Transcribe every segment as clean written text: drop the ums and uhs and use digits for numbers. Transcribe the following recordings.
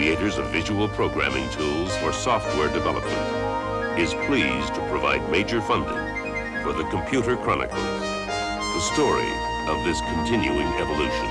creators of visual programming tools for software development, is pleased to provide major funding for the Computer Chronicles, the story of this continuing evolution.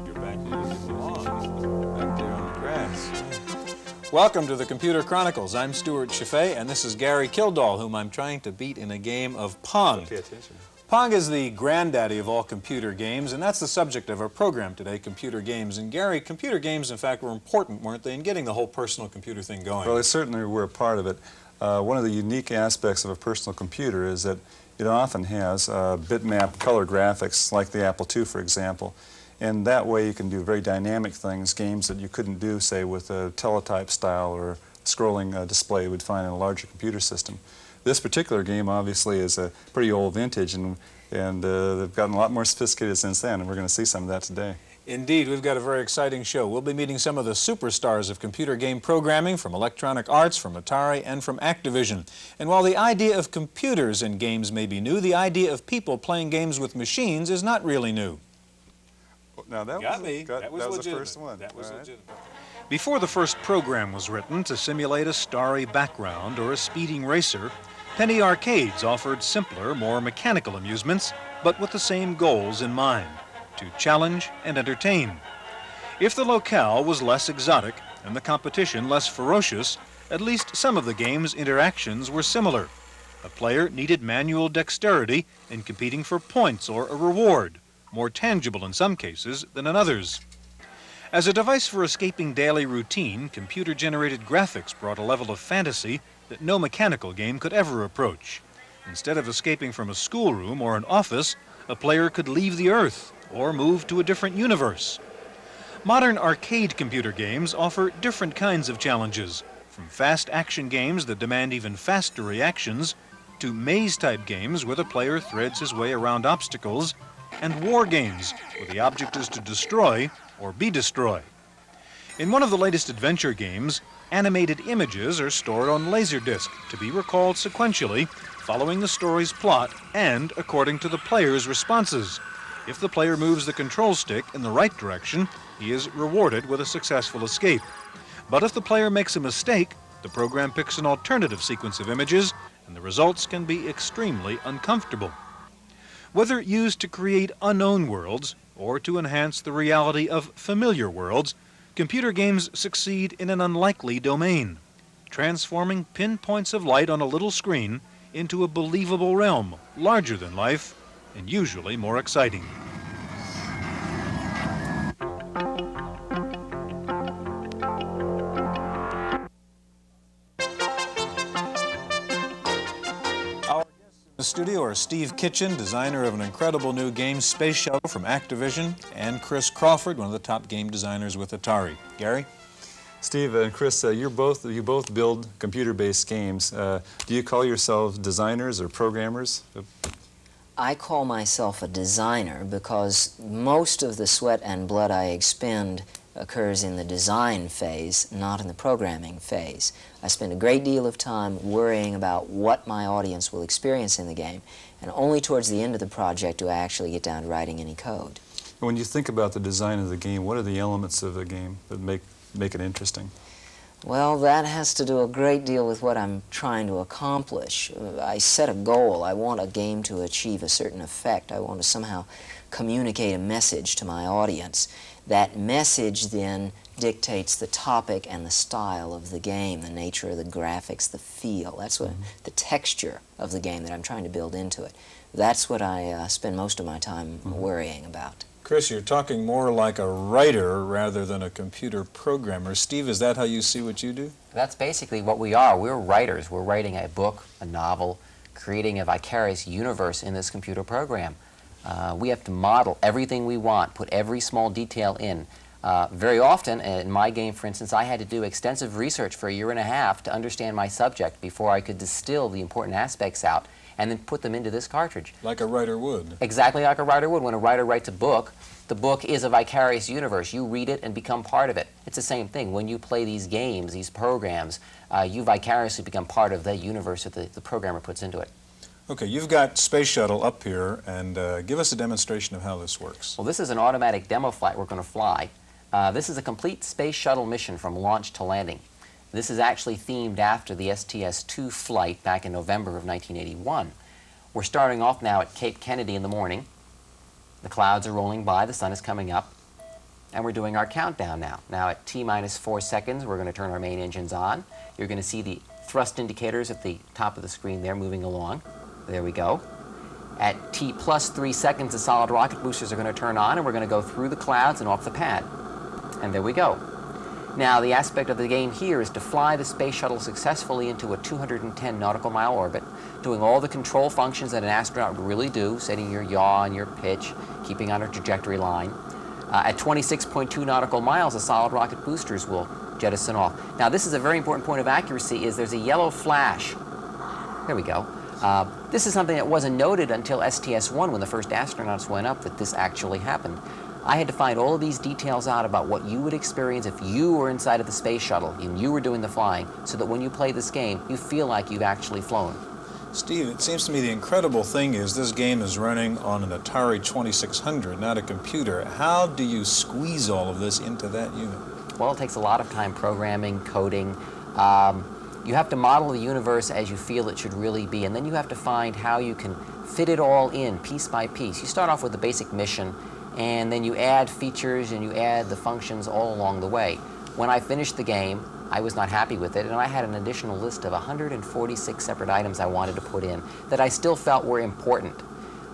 You're back there where you belong, back there on the grass. Welcome to the Computer Chronicles. I'm Stewart Cheifet, and this is Gary Kildall, whom I'm trying to beat in a game of Pong. Pay attention. Pong is the granddaddy of all computer games, and that's the subject of our program today, computer games. And Gary, computer games, in fact, were important, weren't they, in getting the whole personal computer thing going? Well, they certainly were a part of it. One of the unique aspects of a personal computer is that it often has bitmap color graphics, like the Apple II, for example. And that way you can do very dynamic things, games that you couldn't do, say, with a teletype style or scrolling display you would find in a larger computer system. This particular game obviously is a pretty old vintage, and they've gotten a lot more sophisticated since then, and we're going to see some of that today. Indeed, we've got a very exciting show. We'll be meeting some of the superstars of computer game programming from Electronic Arts, from Atari, and from Activision. And while the idea of computers in games may be new, the idea of people playing games with machines is not really new. Now that was the first one. That was legitimate. Before the first program was written to simulate a starry background or a speeding racer, penny arcades offered simpler, more mechanical amusements, but with the same goals in mind: to challenge and entertain. If the locale was less exotic and the competition less ferocious, at least some of the game's interactions were similar. A player needed manual dexterity in competing for points or a reward, more tangible in some cases than in others. As a device for escaping daily routine, computer-generated graphics brought a level of fantasy that no mechanical game could ever approach. Instead of escaping from a schoolroom or an office, a player could leave the Earth or move to a different universe. Modern arcade computer games offer different kinds of challenges, from fast action games that demand even faster reactions, to maze-type games where the player threads his way around obstacles, and war games where the object is to destroy or be destroyed. In one of the latest adventure games, animated images are stored on Laserdisc to be recalled sequentially, following the story's plot and according to the player's responses. If the player moves the control stick in the right direction, he is rewarded with a successful escape. But if the player makes a mistake, the program picks an alternative sequence of images, and the results can be extremely uncomfortable. Whether used to create unknown worlds or to enhance the reality of familiar worlds, computer games succeed in an unlikely domain, transforming pinpoints of light on a little screen into a believable realm, larger than life, and usually more exciting. In the studio are Steve Kitchen, designer of an incredible new game, Space Shuttle, from Activision, and Chris Crawford, one of the top game designers with Atari. Gary? Steve and Chris, you both build computer-based games. Do you call yourselves designers or programmers? I call myself a designer because most of the sweat and blood I expend occurs in the design phase, not in the programming phase. I spend a great deal of time worrying about what my audience will experience in the game, and only towards the end of the project do I actually get down to writing any code. When you think about the design of the game, what are the elements of the game that make it interesting? Well, that has to do a great deal with what I'm trying to accomplish. I set a goal. I want a game to achieve a certain effect. I want to somehow communicate a message to my audience. That message then dictates the topic and the style of the game, the nature of the graphics, the feel. That's what the texture of the game that I'm trying to build into it. That's what I spend most of my time worrying about. Chris, you're talking more like a writer rather than a computer programmer. Steve, is that how you see what you do? That's basically what we are. We're writers. We're writing a book, a novel, creating a vicarious universe in this computer program. We have to model everything we want, put every small detail in. Very often, in my game, for instance, I had to do extensive research for a year and a half to understand my subject before I could distill the important aspects out and then put them into this cartridge. Like a writer would. Exactly like a writer would. When a writer writes a book, the book is a vicarious universe. You read it and become part of it. It's the same thing. When you play these games, these programs, you vicariously become part of the universe that the programmer puts into it. Okay, you've got Space Shuttle up here, and give us a demonstration of how this works. Well, this is an automatic demo flight we're going to fly. This is a complete Space Shuttle mission from launch to landing. This is actually themed after the STS-2 flight back in November of 1981. We're starting off now at Cape Kennedy in the morning. The clouds are rolling by, the sun is coming up, and we're doing our countdown now. Now at T-minus 4 seconds, we're going to turn our main engines on. You're going to see the thrust indicators at the top of the screen there moving along. There we go. At T plus 3 seconds, the solid rocket boosters are going to turn on, and we're going to go through the clouds and off the pad. And there we go. Now, the aspect of the game here is to fly the space shuttle successfully into a 210 nautical mile orbit, doing all the control functions that an astronaut would really do, setting your yaw and your pitch, keeping on a trajectory line. At 26.2 nautical miles, the solid rocket boosters will jettison off. Now, this is a very important point of accuracy, is there's a yellow flash. There we go. This is something that wasn't noted until STS-1 when the first astronauts went up, that this actually happened. I had to find all of these details out about what you would experience if you were inside of the space shuttle and you were doing the flying, so that when you play this game, you feel like you've actually flown. Steve, it seems to me the incredible thing is this game is running on an Atari 2600, not a computer. How do you squeeze all of this into that unit? Well, it takes a lot of time programming, coding. You have to model the universe as you feel it should really be, and then you have to find how you can fit it all in piece by piece. You start off with the basic mission, and then you add features and you add the functions all along the way. When I finished the game, I was not happy with it, and I had an additional list of 146 separate items I wanted to put in that I still felt were important.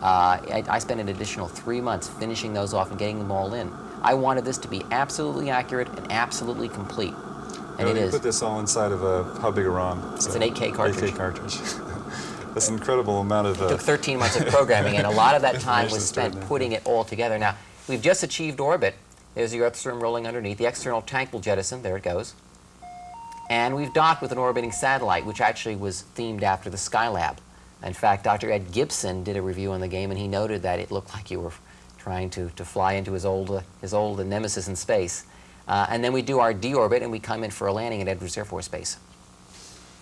I spent an additional 3 months finishing those off and getting them all in. I wanted this to be absolutely accurate and absolutely complete, and it is. You put this all inside of how big a ROM? It's an 8K cartridge. 8K cartridge. That's an incredible amount of... It took 13 months of programming, and a lot of that time was spent putting it all together. Now, we've just achieved orbit. There's the Earth's rim rolling underneath. The external tank will jettison. There it goes. And we've docked with an orbiting satellite, which actually was themed after the Skylab. In fact, Dr. Ed Gibson did a review on the game, and he noted that it looked like you were trying to fly into his old nemesis in space. And then we do our deorbit, and we come in for a landing at Edwards Air Force Base.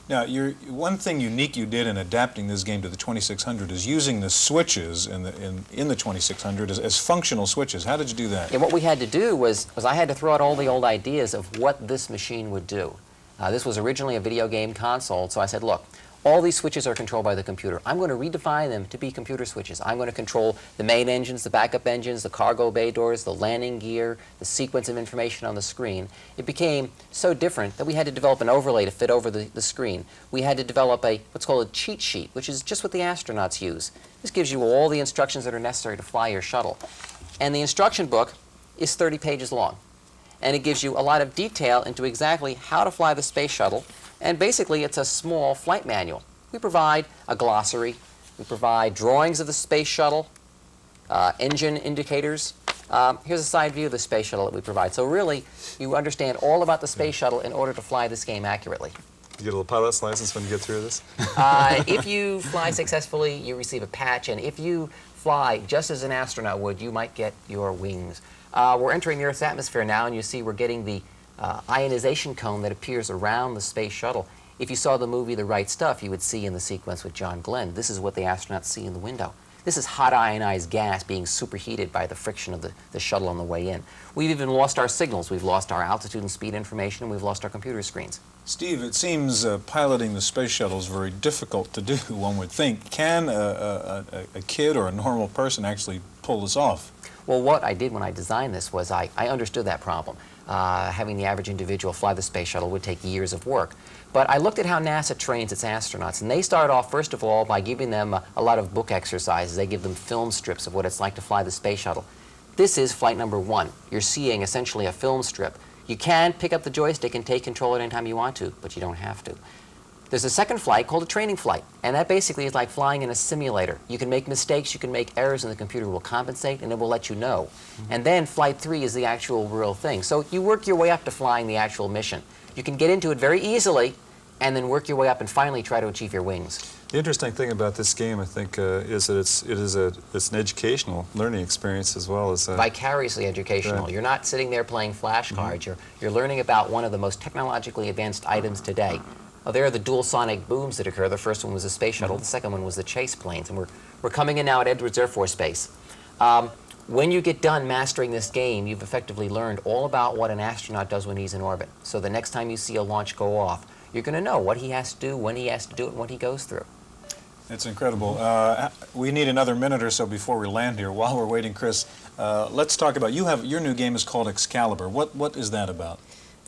Now, one thing unique you did in adapting this game to the 2600 is using the switches in the 2600 as functional switches. How did you do that? Yeah, what we had to do was I had to throw out all the old ideas of what this machine would do. This was originally a video game console, so I said, look, all these switches are controlled by the computer. I'm going to redefine them to be computer switches. I'm going to control the main engines, the backup engines, the cargo bay doors, the landing gear, the sequence of information on the screen. It became so different that we had to develop an overlay to fit over the screen. We had to develop what's called a cheat sheet, which is just what the astronauts use. This gives you all the instructions that are necessary to fly your shuttle. And the instruction book is 30 pages long. And it gives you a lot of detail into exactly how to fly the space shuttle. And basically, it's a small flight manual. We provide a glossary. We provide drawings of the space shuttle, engine indicators. Here's a side view of the space shuttle that we provide. So really, you understand all about the space shuttle in order to fly this game accurately. You get a little pilot's license when you get through this? If you fly successfully, you receive a patch. And if you fly just as an astronaut would, you might get your wings. We're entering the Earth's atmosphere now, and you see we're getting the ionization cone that appears around the space shuttle. If you saw the movie The Right Stuff, you would see in the sequence with John Glenn, this is what the astronauts see in the window. This is hot ionized gas being superheated by the friction of the shuttle on the way in. We've even lost our signals. We've lost our altitude and speed information, and we've lost our computer screens. Steve, it seems piloting the space shuttle is very difficult to do, one would think. Can a kid or a normal person actually pull this off? Well, what I did when I designed this was I understood that problem. Having the average individual fly the space shuttle would take years of work. But I looked at how NASA trains its astronauts, and they start off, first of all, by giving them a lot of book exercises. They give them film strips of what it's like to fly the space shuttle. This is flight number 1. You're seeing essentially a film strip. You can pick up the joystick and take control at any time you want to, but you don't have to. There's a second flight called a training flight, and that basically is like flying in a simulator. You can make mistakes, you can make errors, and the computer will compensate, and it will let you know. And then flight 3 is the actual real thing. So you work your way up to flying the actual mission. You can get into it very easily, and then work your way up and finally try to achieve your wings. The interesting thing about this game, I think, is that it's an educational learning experience as well as vicariously educational. Right. You're not sitting there playing flashcards. You're learning about one of the most technologically advanced items today. There are the dual sonic booms that occur. The first one was the space shuttle. The second one was the chase planes. And we're coming in now at Edwards Air Force Base. When you get done mastering this game, you've effectively learned all about what an astronaut does when he's in orbit. So the next time you see a launch go off, you're going to know what he has to do, when he has to do it, and what he goes through. It's incredible. We need another minute or so before we land here. While we're waiting, Chris, let's talk about, your new game is called Excalibur. What is that about?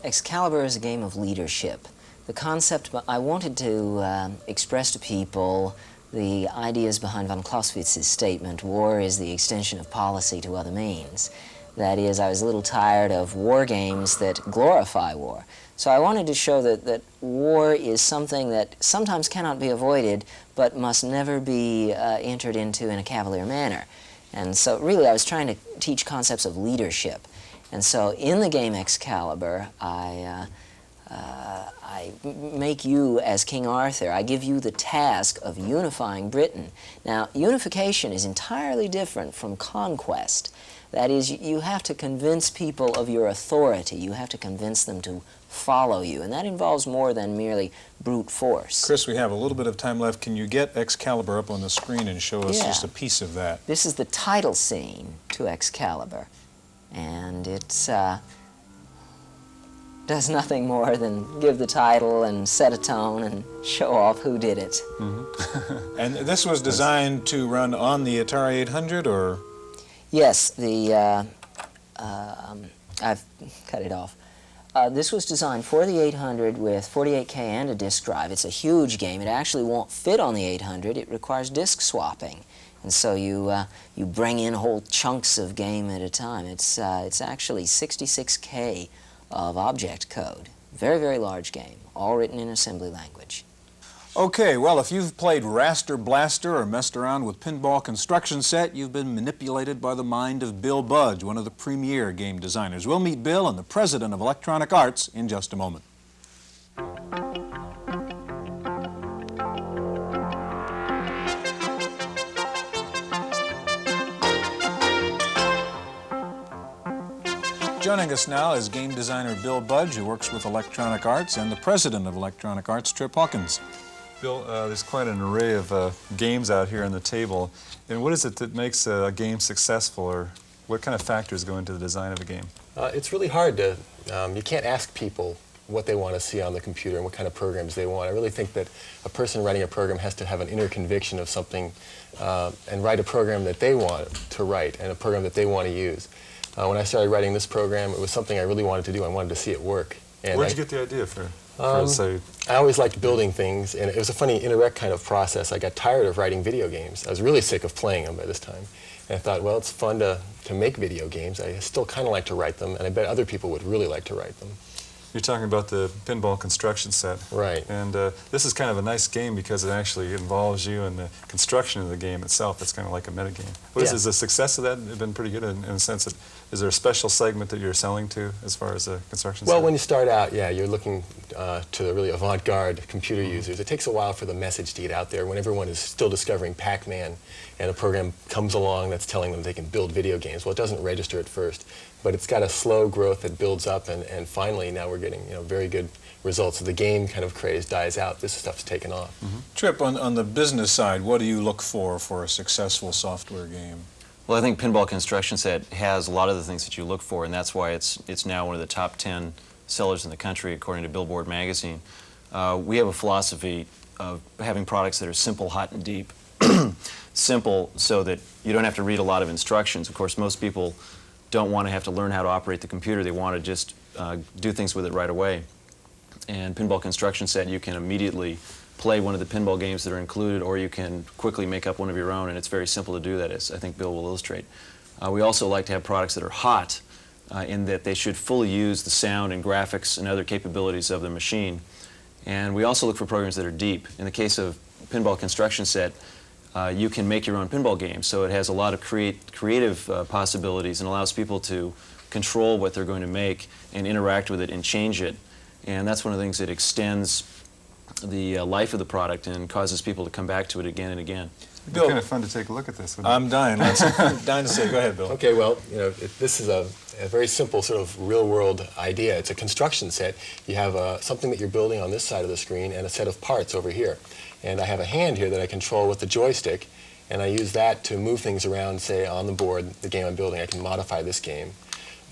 Excalibur is a game of leadership. The concept, I wanted to express to people the ideas behind von Clausewitz's statement, war is the extension of policy to other means. That is, I was a little tired of war games that glorify war. So I wanted to show that war is something that sometimes cannot be avoided, but must never be entered into in a cavalier manner. And so really I was trying to teach concepts of leadership. And so in the game Excalibur, I make you as King Arthur. I give you the task of unifying Britain. Now, unification is entirely different from conquest. That is, you have to convince people of your authority. You have to convince them to follow you, and that involves more than merely brute force. Chris, we have a little bit of time left. Can you get Excalibur up on the screen and show us Yeah. just a piece of that? This is the title scene to Excalibur, and it's does nothing more than give the title and set a tone and show off who did it. Mm-hmm. And this was designed to run on the Atari 800, or? Yes, I've cut it off. This was designed for the 800 with 48K and a disk drive. It's a huge game. It actually won't fit on the 800. It requires disk swapping. And so you bring in whole chunks of game at a time. It's actually 66K of object code. Very, very large game, all written in assembly language. Okay, well, if you've played Raster Blaster or messed around with Pinball Construction Set, you've been manipulated by the mind of Bill Budge, one of the premier game designers. We'll meet Bill and the president of Electronic Arts in just a moment. Joining us now is game designer Bill Budge, who works with Electronic Arts, and the president of Electronic Arts, Trip Hawkins. Bill, there's quite an array of games out here on the table. And what is it that makes a game successful, or what kind of factors go into the design of a game? It's really hard to, you can't ask people what they want to see on the computer and what kind of programs they want. I really think that a person writing a program has to have an inner conviction of something and write a program that they want to write and a program that they want to use. When I started writing this program, it was something I really wanted to do. I wanted to see it work. And Where'd you get the idea for say? I always liked building things, and it was a funny indirect kind of process. I got tired of writing video games. I was really sick of playing them by this time. And I thought, well, it's fun to make video games. I still kind of like to write them, and I bet other people would really like to write them. You're talking about the Pinball Construction Set. Right. And this is kind of a nice game because it actually involves you in the construction of the game itself. It's kind of like a metagame. Is the success of that been pretty good in the sense that, is there a special segment that you're selling to as far as the construction Well, set? when you start out, yeah, you're looking to the really avant-garde computer users. It takes a while for the message to get out there when everyone is still discovering Pac-Man and a program comes along that's telling them they can build video games. Well, it doesn't register at first, but it's got a slow growth that builds up, and finally now we're getting very good results. So the game kind of craze dies out. This stuff's taken off. Mm-hmm. Trip, on the business side, what do you look for a successful software game? Well, I think Pinball Construction Set has a lot of the things that you look for, and that's why it's now one of the top 10 sellers in the country, according to Billboard magazine. We have a philosophy of having products that are simple, hot, and deep. Simple so that you don't have to read a lot of instructions. Of course, most people don't want to have to learn how to operate the computer. They want to just do things with it right away. And Pinball Construction Set, you can immediately play one of the pinball games that are included, or you can quickly make up one of your own, and it's very simple to do that, as I think Bill will illustrate. We also like to have products that are hot in that they should fully use the sound and graphics and other capabilities of the machine. And we also look for programs that are deep. In the case of Pinball Construction Set, you can make your own pinball games, so it has a lot of creative possibilities and allows people to control what they're going to make and interact with it and change it. And that's one of the things that extends the life of the product and causes people to come back to it again and again. It'd be kind of fun to take a look at this. I'm dying. Dying to say. Go ahead, Bill. Okay, well, you know, this is a very simple sort of real-world idea. It's a construction set. You have something that you're building on this side of the screen and a set of parts over here. And I have a hand here that I control with the joystick, and I use that to move things around, say, on the board, the game I'm building. I can modify this game.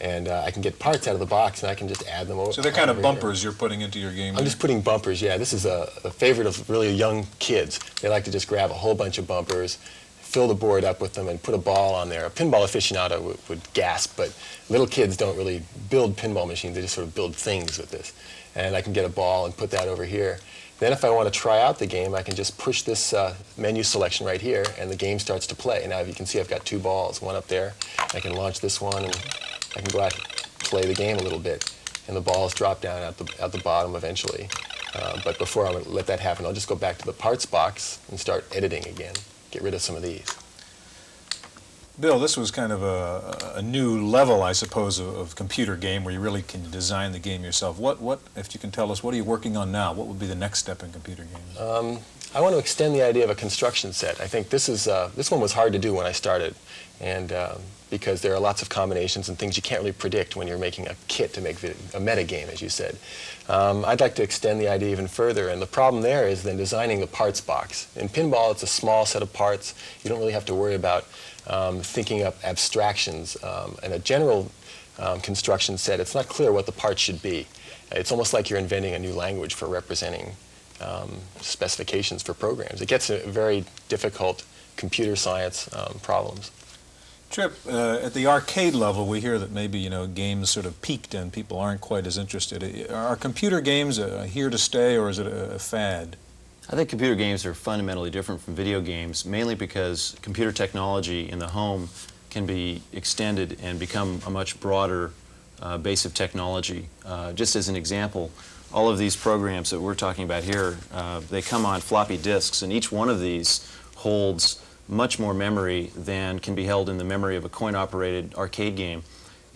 And I can get parts out of the box, and I can just add them over. So they're kind of bumpers you're putting into your game. I'm just putting bumpers, yeah. This is a favorite of really young kids. They like to just grab a whole bunch of bumpers, fill the board up with them, and put a ball on there. A pinball aficionado would gasp, but little kids don't really build pinball machines. They just sort of build things with this. And I can get a ball and put that over here. Then if I want to try out the game, I can just push this menu selection right here, and the game starts to play. Now, you can see I've got two balls, one up there. I can launch this one, and I can go out and play the game a little bit, and the balls drop down at the bottom eventually. But before I would let that happen, I'll just go back to the parts box and start editing again, get rid of some of these. Bill, this was kind of a new level, I suppose, of computer game where you really can design the game yourself. What, if you can tell us, what are you working on now? What would be the next step in computer games? I want to extend the idea of a construction set. I think this one was hard to do when I started, and because there are lots of combinations and things you can't really predict when you're making a kit to make a meta game, as you said. I'd like to extend the idea even further, and the problem there is then designing the parts box. In pinball, it's a small set of parts. You don't really have to worry about thinking up abstractions. In a general construction set, it's not clear what the parts should be. It's almost like you're inventing a new language for representing specifications for programs. It gets very difficult computer science problems. Trip, at the arcade level, we hear that maybe, you know, games sort of peaked and people aren't quite as interested. Are computer games here to stay, or is it a fad? I think computer games are fundamentally different from video games, mainly because computer technology in the home can be extended and become a much broader base of technology. Just as an example, all of these programs that we're talking about here, they come on floppy disks, and each one of these holds much more memory than can be held in the memory of a coin-operated arcade game.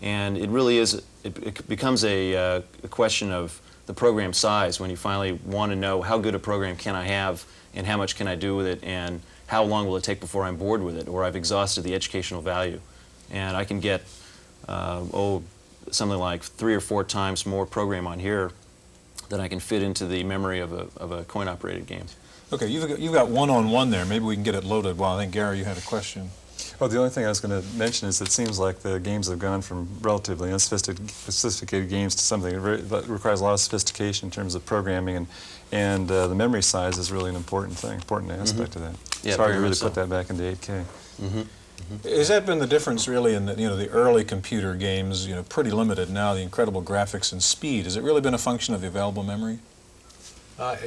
And it really is, it becomes a question of the program size when you finally want to know how good a program can I have and how much can I do with it and how long will it take before I'm bored with it or I've exhausted the educational value. And I can get, something like 3 or 4 times more program on here than I can fit into the memory of a coin-operated game. Okay, you've got one-on-one there. Maybe we can get it loaded. Well, I think, Gary, you had a question. Well, the only thing I was going to mention is it seems like the games have gone from relatively unsophisticated games to something that requires a lot of sophistication in terms of programming, and the memory size is really an important thing, important aspect of that. Yeah, it's hard to very really much put so. that back into 8K. Has that been the difference really in the, the early computer games, pretty limited now, the incredible graphics and speed? Has it really been a function of the available memory?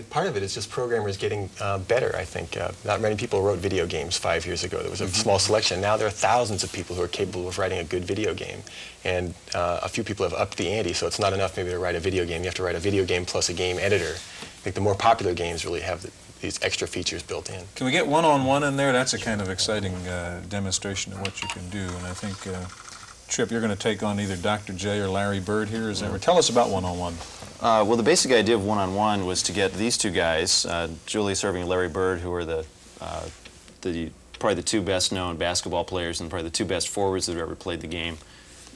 Part of it is just programmers getting better, I think. Not many people wrote video games 5 years ago. There was a small selection. Now there are thousands of people who are capable of writing a good video game. And a few people have upped the ante, so it's not enough maybe to write a video game. You have to write a video game plus a game editor. I think the more popular games really have these extra features built in. Can we get one-on-one in there? That's a kind of exciting demonstration of what you can do. And I think, Trip, you're going to take on either Dr. J or Larry Bird here. Is that right? Tell us about one-on-one. Well, the basic idea of one-on-one was to get these two guys, Julie serving Larry Bird, who are probably the 2 best-known basketball players and probably the 2 best forwards that have ever played the game,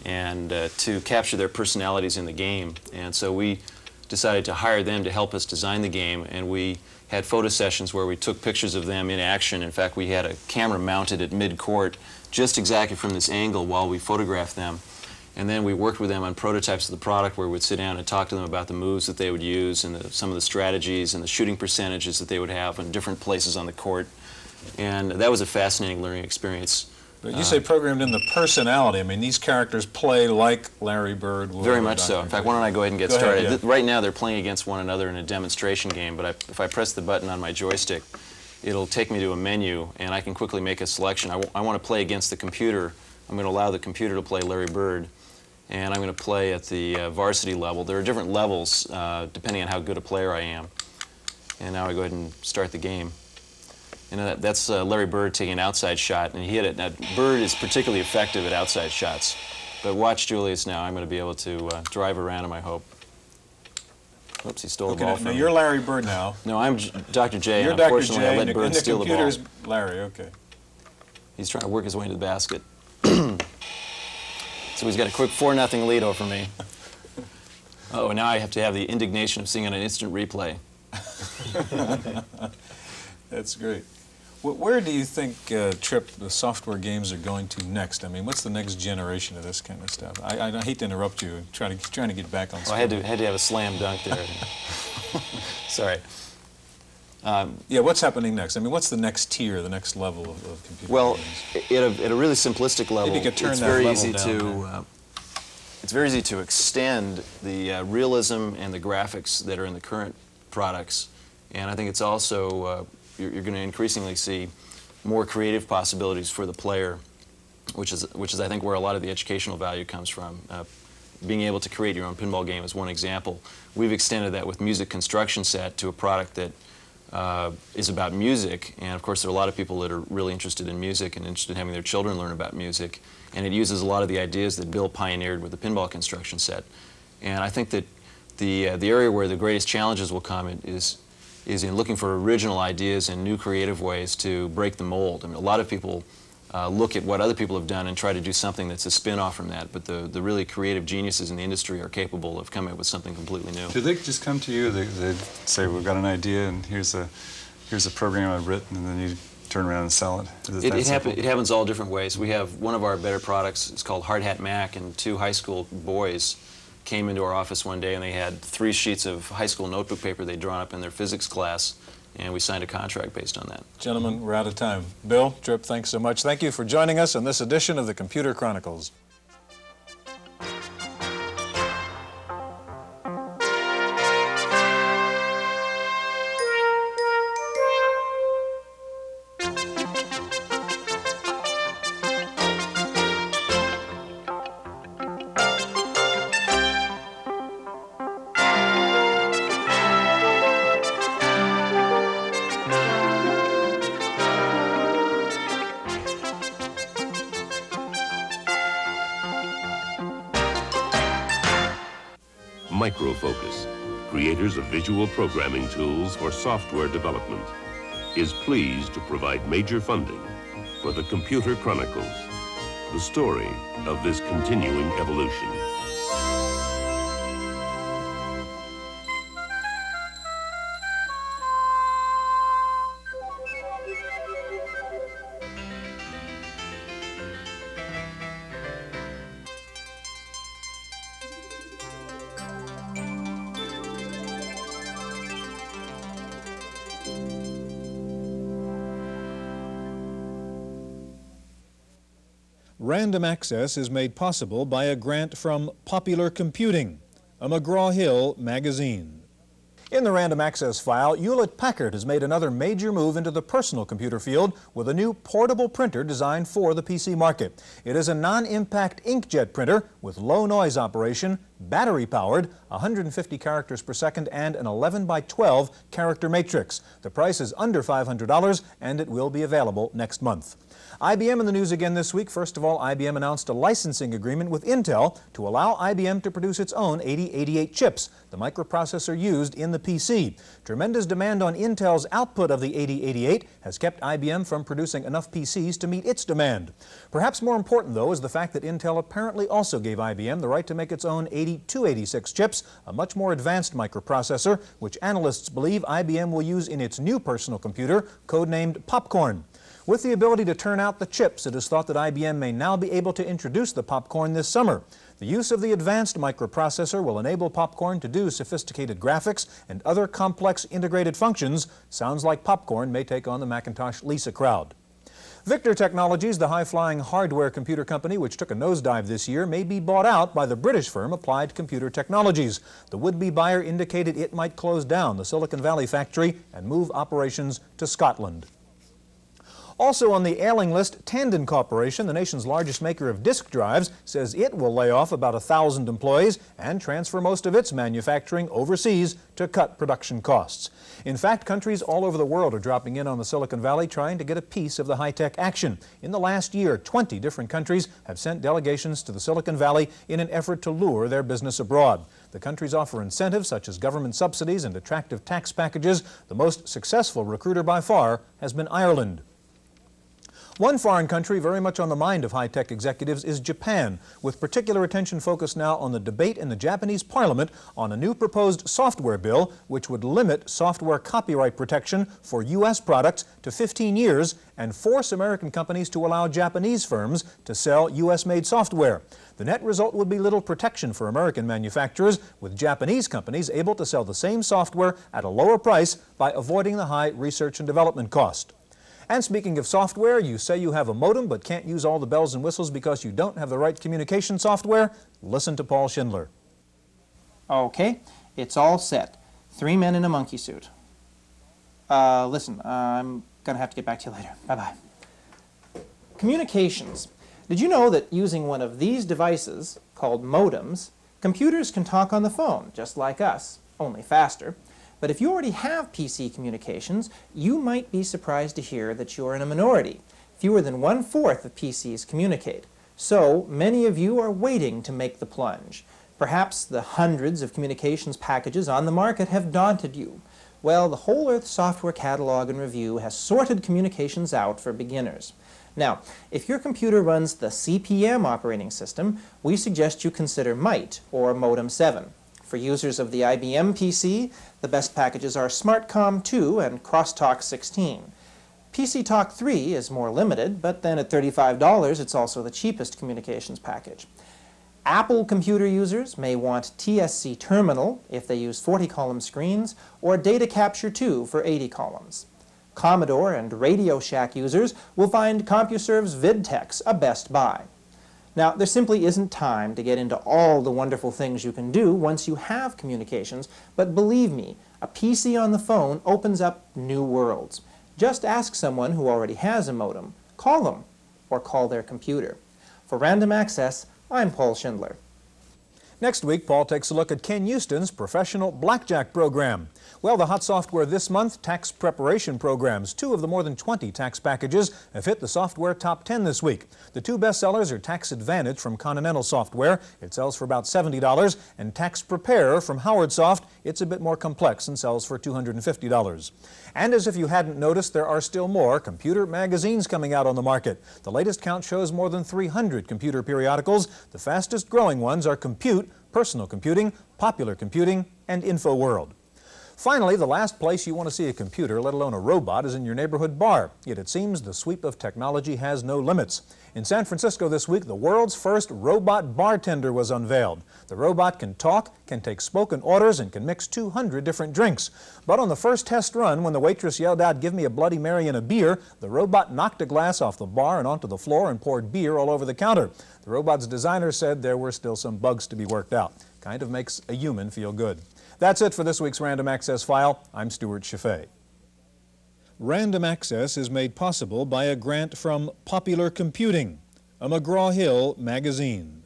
and to capture their personalities in the game. And so we decided to hire them to help us design the game, and we had photo sessions where we took pictures of them in action. In fact, we had a camera mounted at mid-court just exactly from this angle while we photographed them. And then we worked with them on prototypes of the product where we'd sit down and talk to them about the moves that they would use and some of the strategies and the shooting percentages that they would have in different places on the court. And that was a fascinating learning experience. But you say programmed in the personality. I mean, these characters play like Larry Bird would. Very much so. In fact, why don't I go ahead and get Go ahead, started. yeah. Right now they're playing against one another in a demonstration game, but if I press the button on my joystick, it'll take me to a menu and I can quickly make a selection. I want to play against the computer. I'm going to allow the computer to play Larry Bird. And I'm going to play at the varsity level. There are different levels depending on how good a player I am. And now I go ahead and start the game. And that's Larry Bird taking an outside shot, and he hit it. Now, Bird is particularly effective at outside shots. But watch Julius now. I'm going to be able to drive around him, I hope. Oops, he stole the Okay, ball now from me. you're Larry Bird now. No, I'm Dr. J. You're and Dr. unfortunately, I J, let and Bird the steal the ball. computer's Larry, okay. He's trying to work his way into the basket. So he's got a quick 4-0 lead over me. Oh, now I have to have the indignation of seeing an instant replay. That's great. Where do you think, Trip, the software games are going to next? I mean, what's the next generation of this kind of stuff? I hate to interrupt you, trying to get back on Well, I had to have a slam dunk there. Sorry. Yeah, what's happening next? I mean, what's the next tier, the next level of computer Well, games? at a really simplistic level, Maybe you could turn it's that very level easy down, it's very easy to extend the realism and the graphics that are in the current products, and I think it's also you're going to increasingly see more creative possibilities for the player, which is I think where a lot of the educational value comes from. Being able to create your own pinball game is one example. We've extended that with Music Construction Set to a product that is about music, and of course there are a lot of people that are really interested in music and interested in having their children learn about music, and it uses a lot of the ideas that Bill pioneered with the pinball construction set. And I think that the area where the greatest challenges will come is in looking for original ideas and new creative ways to break the mold. I mean, a lot of people look at what other people have done and try to do something that's a spin-off from that, but the really creative geniuses in the industry are capable of coming up with something completely new. Do they just come to you, they say, we've got an idea and here's a program I've written, and then you turn around and sell it? It happens all different ways. We have one of our better products, it's called Hard Hat Mac, and 2 high school boys came into our office one day and they had 3 sheets of high school notebook paper they'd drawn up in their physics class, and we signed a contract based on that. Gentlemen, we're out of time. Bill, Trip, thanks so much. Thank you for joining us on this edition of the Computer Chronicles. Microfocus, creators of visual programming tools for software development, is pleased to provide major funding for the Computer Chronicles, the story of this continuing evolution. Random Access is made possible by a grant from Popular Computing, a McGraw-Hill magazine. In the Random Access file, Hewlett-Packard has made another major move into the personal computer field with a new portable printer designed for the PC market. It is a non-impact inkjet printer with low noise operation, battery-powered, 150 characters per second, and an 11 by 12 character matrix. The price is under $500, and it will be available next month. IBM in the news again this week. First of all, IBM announced a licensing agreement with Intel to allow IBM to produce its own 8088 chips, the microprocessor used in the PC. Tremendous demand on Intel's output of the 8088 has kept IBM from producing enough PCs to meet its demand. Perhaps more important, though, is the fact that Intel apparently also gave IBM the right to make its own 8286 chips, a much more advanced microprocessor, which analysts believe IBM will use in its new personal computer, codenamed Popcorn. With the ability to turn out the chips, it is thought that IBM may now be able to introduce the Popcorn this summer. The use of the advanced microprocessor will enable Popcorn to do sophisticated graphics and other complex integrated functions. Sounds like Popcorn may take on the Macintosh Lisa crowd. Victor Technologies, the high-flying hardware computer company which took a nosedive this year, may be bought out by the British firm Applied Computer Technologies. The would-be buyer indicated it might close down the Silicon Valley factory and move operations to Scotland. Also on the ailing list, Tandon Corporation, the nation's largest maker of disk drives, says it will lay off about 1,000 employees and transfer most of its manufacturing overseas to cut production costs. In fact, countries all over the world are dropping in on the Silicon Valley trying to get a piece of the high-tech action. In the last year, 20 different countries have sent delegations to the Silicon Valley in an effort to lure their business abroad. The countries offer incentives such as government subsidies and attractive tax packages. The most successful recruiter by far has been Ireland. One foreign country very much on the mind of high-tech executives is Japan, with particular attention focused now on the debate in the Japanese parliament on a new proposed software bill which would limit software copyright protection for U.S. products to 15 years and force American companies to allow Japanese firms to sell U.S.-made software. The net result would be little protection for American manufacturers, with Japanese companies able to sell the same software at a lower price by avoiding the high research and development cost. And speaking of software, you say you have a modem but can't use all the bells and whistles because you don't have the right communication software? Listen to Paul Schindler. Okay, it's all set. 3 men in a monkey suit. Listen, I'm gonna have to get back to you later. Bye-bye. Communications. Did you know that using one of these devices, called modems, computers can talk on the phone, just like us, only faster? But if you already have PC communications, you might be surprised to hear that you're in a minority. Fewer than 1/4 of PCs communicate. So many of you are waiting to make the plunge. Perhaps the hundreds of communications packages on the market have daunted you. Well, the Whole Earth Software Catalog and Review has sorted communications out for beginners. Now, if your computer runs the CP/M operating system, we suggest you consider MITE, or Modem 7. For users of the IBM PC, the best packages are SmartCom 2 and Crosstalk 16. PC Talk 3 is more limited, but then at $35 it's also the cheapest communications package. Apple computer users may want TSC Terminal if they use 40-column screens, or Data Capture 2 for 80 columns. Commodore and Radio Shack users will find CompuServe's VidTex a best buy. Now, there simply isn't time to get into all the wonderful things you can do once you have communications, but believe me, a PC on the phone opens up new worlds. Just ask someone who already has a modem. Call them, or call their computer. For Random Access, I'm Paul Schindler. Next week, Paul takes a look at Ken Houston's professional blackjack program. Well, the hot software this month, tax preparation programs. 2 of the more than 20 tax packages have hit the software top 10 this week. The 2 bestsellers are Tax Advantage from Continental Software. It sells for about $70, and Tax Prepare from Howard Soft. It's a bit more complex and sells for $250. And as if you hadn't noticed, there are still more computer magazines coming out on the market. The latest count shows more than 300 computer periodicals. The fastest growing ones are Compute, Personal Computing, Popular Computing, and InfoWorld. Finally, the last place you want to see a computer, let alone a robot, is in your neighborhood bar. Yet it seems the sweep of technology has no limits. In San Francisco this week, the world's first robot bartender was unveiled. The robot can talk, can take spoken orders, and can mix 200 different drinks. But on the first test run, when the waitress yelled out, "Give me a Bloody Mary and a beer," the robot knocked a glass off the bar and onto the floor and poured beer all over the counter. The robot's designer said there were still some bugs to be worked out. Kind of makes a human feel good. That's it for this week's Random Access File. I'm Stewart Cheifet. Random Access is made possible by a grant from Popular Computing, a McGraw-Hill magazine.